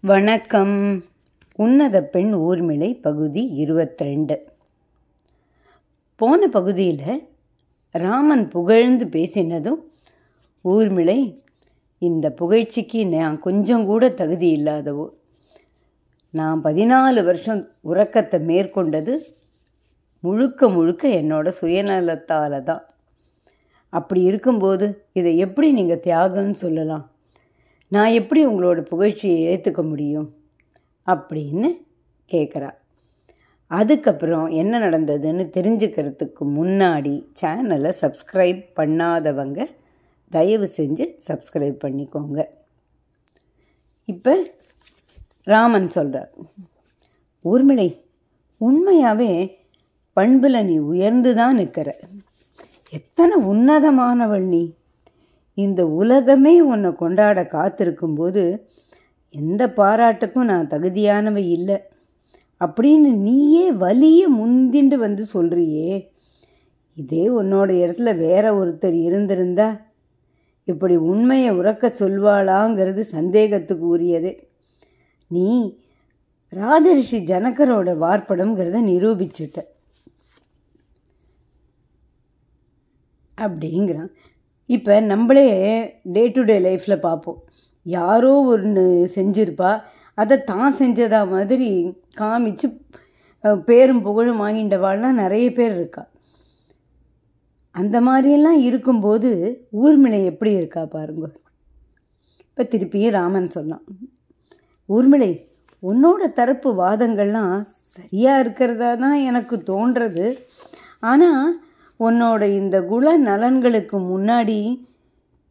வணக்கம். உன்னத பெண் ஊர்மிளை பகுதி 22. போன பகுதியில் ராமன் புகழ்ந்து பேசினதும் ஊர்மிளை, இந்த புகழ்ச்சிக்கு நான் கொஞ்சம் கூட தகுதி இல்லாதவோ, நான் 14 வருஷம் உறக்கத்தை மேற்கொண்டது முழுக்க என்னோட சுயநலத்தால் தான். அப்படி இருக்கும்போது இதை எப்படி நீங்கள் தியாகம்னு சொல்லலாம்? நான் எப்படி உங்களோட புகழ்ச்சியை ஏற்றுக்க முடியும் அப்படின்னு கேட்குறா. அதுக்கப்புறம் என்ன நடந்ததுன்னு தெரிஞ்சுக்கிறதுக்கு முன்னாடி சேனலை சப்ஸ்கிரைப் பண்ணாதவங்க தயவு செஞ்சு சப்ஸ்கிரைப் பண்ணிக்கோங்க. இப்போ ராமன் சொல்கிறார், ஊர்மிளை, உண்மையாகவே பண்பில் நீ உயர்ந்து தான் நிற்கிற. எத்தனை உன்னதமானவள் நீ! இந்த உலகமே உன்னை கொண்டாட காத்திருக்கும்போது எந்த பாராட்டுக்கும் நான் தகுதியானவை இல்லை அப்படின்னு நீயே வலிய முந்திண்டு வந்து சொல்கிறியே. இதே உன்னோட இடத்துல வேற ஒருத்தர் இருந்திருந்தா இப்படி உண்மையை உறக்க சொல்வாளாங்கிறது சந்தேகத்துக்கு உரியதே. நீ ராஜரிஷி ஜனகரோட வார்ப்படம்ங்கிறத நிரூபிச்சுட்ட அப்படிங்கிறான். இப்போ நம்மளே டே டு டே லைஃப்பில் பார்ப்போம், யாரோ ஒன்று செஞ்சிருப்பா, அதை தான் செஞ்சதா மாதிரி காமிச்சு பேரும் புகழும் வாங்கின்றவாள்லாம் நிறைய பேர் இருக்கா. அந்த மாதிரியெல்லாம் இருக்கும்போது ஊர்மிளை எப்படி இருக்கா பாருங்க. இப்போ திருப்பியும் ராமன் சொன்னான், ஊர்மிளை, உன்னோட தரப்பு வாதங்கள்லாம் சரியாக இருக்கிறதா தான் எனக்கு தோன்றது. ஆனால் உன்னோட இந்த குண நலன்களுக்கு முன்னாடி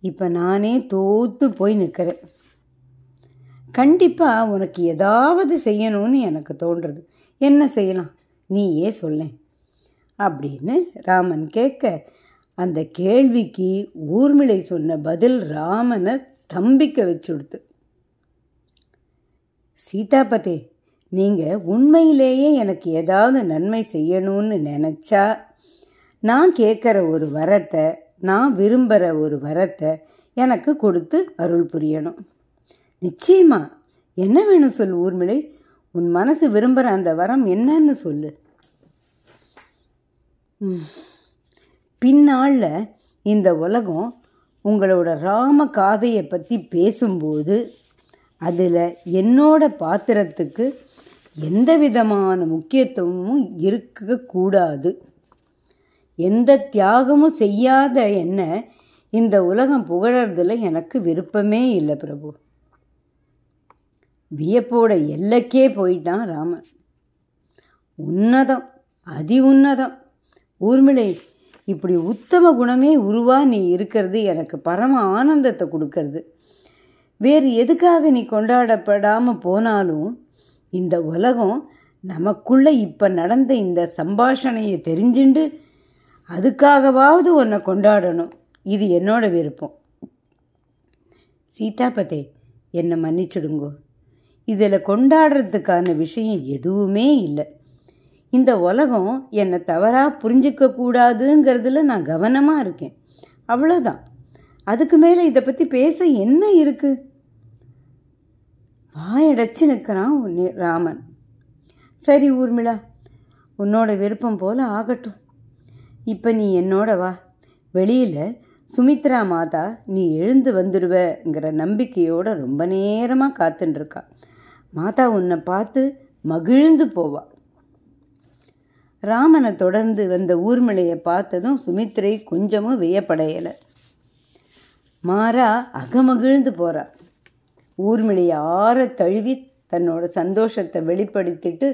இப்போ நானே தோற்று போய் நிற்கிறேன். கண்டிப்பாக உனக்கு ஏதாவது செய்யணும்னு எனக்கு தோன்றுறது. என்ன செய்யலாம் நீயே சொல்லேன் அப்படின்னு ராமன் கேட்க, அந்த கேள்விக்கு ஊர்மிளை சொன்ன பதில் ராமனை ஸ்தம்பிக்க வச்சுடுத்து. சீதாபதே, நீங்கள் உண்மையிலேயே எனக்கு ஏதாவது நன்மை செய்யணும்னு நினச்சா நான் கேட்குற ஒரு வரத்தை, நான் விரும்புகிற ஒரு வரத்தை எனக்கு கொடுத்து அருள் புரியணும். நிச்சயமா. என்ன வேணும் சொல்லு ஊர்மிளை, உன் மனசு விரும்புகிற அந்த வரம் என்னன்னு சொல்லு. பின்னாளில் இந்த உலகம் உங்களோட ராம காதையை பற்றி பேசும்போது அதில் என்னோட பாத்திரத்துக்கு எந்த விதமான முக்கியத்துவமும் இருக்கக்கூடாது. எந்த தியாகமும் செய்யாத என்ன இந்த உலகம் புகழறதுல எனக்கு விருப்பமே இல்லை பிரபு. வியப்போட எல்லைக்கே போயிட்டான் ராமன். உன்னதம், அதி உன்னதம். ஊர்மிளை, இப்படி உத்தம குணமே உருவா நீ இருக்கிறது எனக்கு பரம ஆனந்தத்தை கொடுக்கறது. வேறு எதுக்காக நீ கொண்டாடப்படாமல் போனாலும் இந்த உலகம் நமக்குள்ள இப்போ நடந்த இந்த சம்பாஷணையை தெரிஞ்சுண்டு அதுக்காகவாவது உன்னை கொண்டாடணும். இது என்னோட விருப்பம். சீதாபதே, என்னை மன்னிச்சுடுங்கோ. இதில் கொண்டாடுறதுக்கான விஷயம் எதுவுமே இல்லை. இந்த உலகம் என்னை தவறாக புரிஞ்சிக்க கூடாதுங்கிறதுல நான் கவனமாக இருக்கேன், அவ்வளோதான். அதுக்கு மேலே இதை பற்றி பேச என்ன இருக்கு? வாயடைச்சு நிற்கிறான் ராமன். சரி ஊர்மிளா, உன்னோட விருப்பம் போல் ஆகட்டும். இப்போ நீ என்னோட வா. வெளியில் சுமித்ரா மாதா நீ எழுந்து வந்துடுவங்கிற நம்பிக்கையோடு ரொம்ப நேரமாக காத்துட்டுருக்கா. மாதா உன்னை பார்த்து மகிழ்ந்து போவா. ராமனை தொடர்ந்து வந்த ஊர்மிளையை பார்த்ததும் சுமித்ரை கொஞ்சமும் வியப்படையலை. மாறா அகமகிழ்ந்து போகிறா. ஊர்மிளையை ஆற தழுவி தன்னோட சந்தோஷத்தை வெளிப்படுத்திட்டு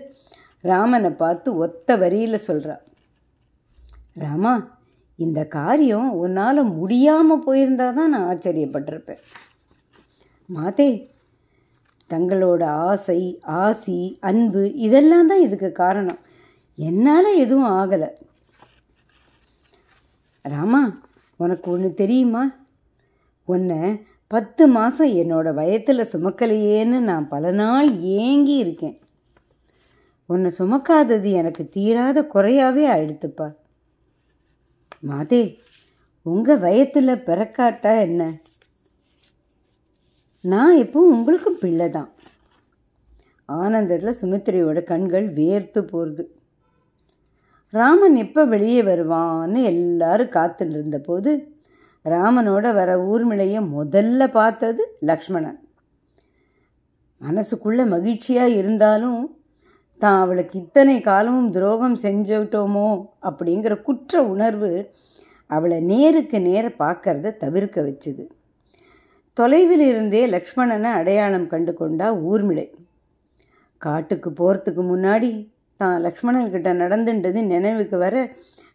ராமனை பார்த்து ஒத்த வரியில் சொல்கிறா, ராமா, இந்த காரியம் உன்னால் முடியாமல் போயிருந்தால் தான் நான் ஆச்சரியப்பட்டிருப்பேன். மாதே, தங்களோட ஆசி, அன்பு இதெல்லாம் தான் இதுக்கு காரணம். என்னால் எதுவும் ஆகலை. ராமா, உனக்கு ஒன்று தெரியுமா? உன்னை 10 மாதம் என்னோட வயத்தில் சுமக்கலையேன்னு நான் பல நாள் ஏங்கி இருக்கேன். உன்னை சுமக்காதது எனக்கு தீராத குறையாவே ஆயிடுத்துப்பா. மாதே, உங்கள் வயத்தில் பிறக்காட்டா என்ன? நான் எப்பவும் உங்களுக்கும் பிள்ளை தான். ஆனந்தத்தில் சுமித்திரையோட கண்கள் வேர்த்து போகிறது. ராமன் எப்போ வெளியே வருவான்னு எல்லாரும் காத்துட்டு இருந்தபோது ராமனோட வர ஊர்மிளையை முதல்ல பார்த்தது லக்ஷ்மணன். மனசுக்குள்ள மகிழ்ச்சியாக இருந்தாலும் தான் அவளுக்கு இத்தனை காலமும் துரோகம் செஞ்சுட்டோமோ அப்படிங்கிற குற்ற உணர்வு அவளை நேருக்கு நேர பார்க்கறத தவிர்க்க வச்சுது. தொலைவில் இருந்தே லக்ஷ்மணனை அடையாளம் கண்டு கொண்டா ஊர்மிளை. காட்டுக்கு போகிறதுக்கு முன்னாடி தான் லக்ஷ்மணன்கிட்ட நடந்துன்றது நினைவுக்கு வர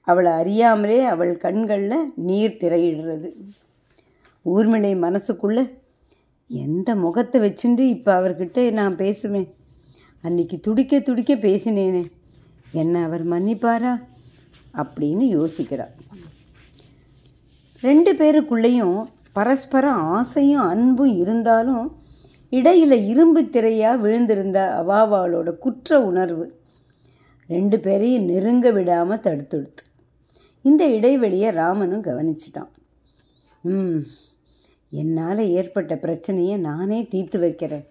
அவளை அறியாமலே அவள் கண்களில் நீர் திரையிடுறது. ஊர்மிளை மனசுக்குள்ள எந்த முகத்தை வச்சுட்டு இப்போ அவர்கிட்ட நான் பேசுவேன், அன்னைக்கு துடிக்க துடிக்க பேசினேனே, என்ன அவர் மன்னிப்பாரா அப்படின்னு யோசிக்கிறார். 2 பேருக்குள்ளேயும் பரஸ்பர ஆசையும் அன்பும் இருந்தாலும் இடையில இரும்பு திரையாக விழுந்திருந்த அவாவாளோட குற்ற உணர்வு 2 பேரையும் நெருங்க விடாமல் தடுத்துடுத்து. இந்த இடைவெளியை ராமனும் கவனிச்சிட்டான். என்னால் ஏற்பட்ட பிரச்சனையை நானே தீர்த்து வைக்கிறேன்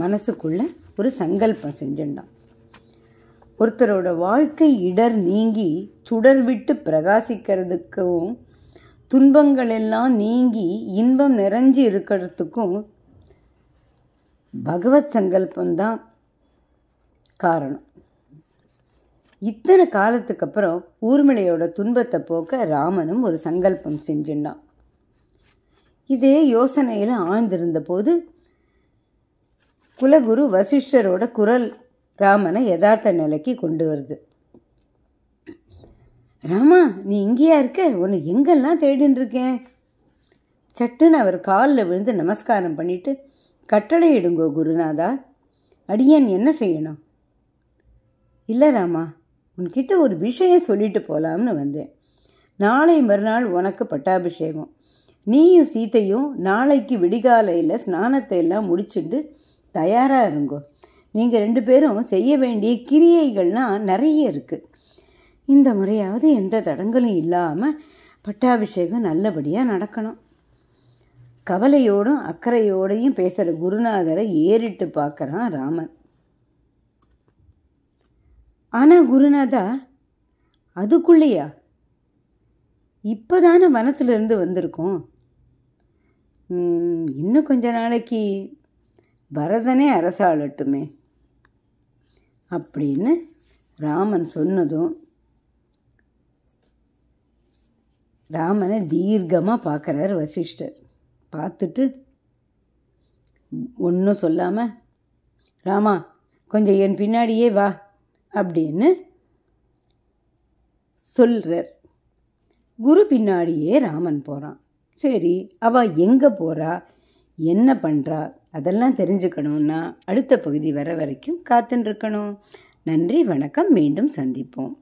மனசுக்குள்ள ஒரு சங்கல்பம் செஞ்சுட்டான். ஒருத்தரோட வாழ்க்கை இடர் நீங்கி சுடர் விட்டு பிரகாசிக்கிறதுக்கும் துன்பங்கள் எல்லாம் நீங்கி இன்பம் நிறைஞ்சி இருக்கிறதுக்கும் பகவத் சங்கல்பந்தான் காரணம். இத்தனை காலத்துக்கு அப்புறம் ஊர்மிளையோட துன்பத்தை போக்க ராமனும் ஒரு சங்கல்பம் செஞ்சுட்டான். இதே யோசனையில் ஆழ்ந்திருந்த போது குலகுரு வசிஷ்டரோட குரல் ராமனை யதார்த்த நிலைக்கு கொண்டு வருது. ராமா, நீ இங்கேயா இருக்க? உன்னை எங்கெல்லாம் தேடின்னு இருக்கேன். சட்டுன்னு அவர் காலில் விழுந்து நமஸ்காரம் பண்ணிட்டு, கட்டளை இடுங்கோ குருநாதா, அடியேன் என்ன செய்யணும்? இல்லை ராமா, உன்கிட்ட ஒரு விஷயம் சொல்லிட்டு போகலாம்னு வந்தேன். நாளை மறுநாள் உனக்கு பட்டாபிஷேகம். நீயும் சீத்தையும் நாளைக்கு விடிகாலையில் ஸ்நானத்தை எல்லாம் முடிச்சுட்டு தயாராக இருங்கோ. நீங்கள் 2 பேரும் செய்ய வேண்டிய கிரியைகள்லாம் நிறைய இருக்குது. இந்த முறையாவது எந்த தடங்களும் இல்லாமல் பட்டாபிஷேகம் நல்லபடியாக நடக்கணும். கவலையோடும் அக்கறையோடையும் பேசுகிற குருநாதரை ஏறிட்டு பார்க்குறான் ராமன். ஆனால் குருநாதா, அதுக்குள்ளேயா? இப்போதானே வனத்திலிருந்து வந்திருக்கோம். இன்னும் கொஞ்ச நாளைக்கு பரதனே அரசாளட்டுமே அப்படின்னு ராமன் சொன்னதும் ராமனை தீர்க்கமாக பார்க்குறார் வசிஷ்டர். பார்த்துட்டு ஒன்றும் சொல்லாமல், ராமா கொஞ்சம் என் பின்னாடியே வா அப்படின்னு சொல்கிறார். குரு பின்னாடியே ராமன் போகிறான். சரி, அவள் எங்கே போகிறா, என்ன பண்ணுறா, அதெல்லாம் தெரிஞ்சுக்கணுன்னா அடுத்த பகுதி வர வரைக்கும் காத்துன்னு இருக்கணும். நன்றி, வணக்கம். மீண்டும் சந்திப்போம்.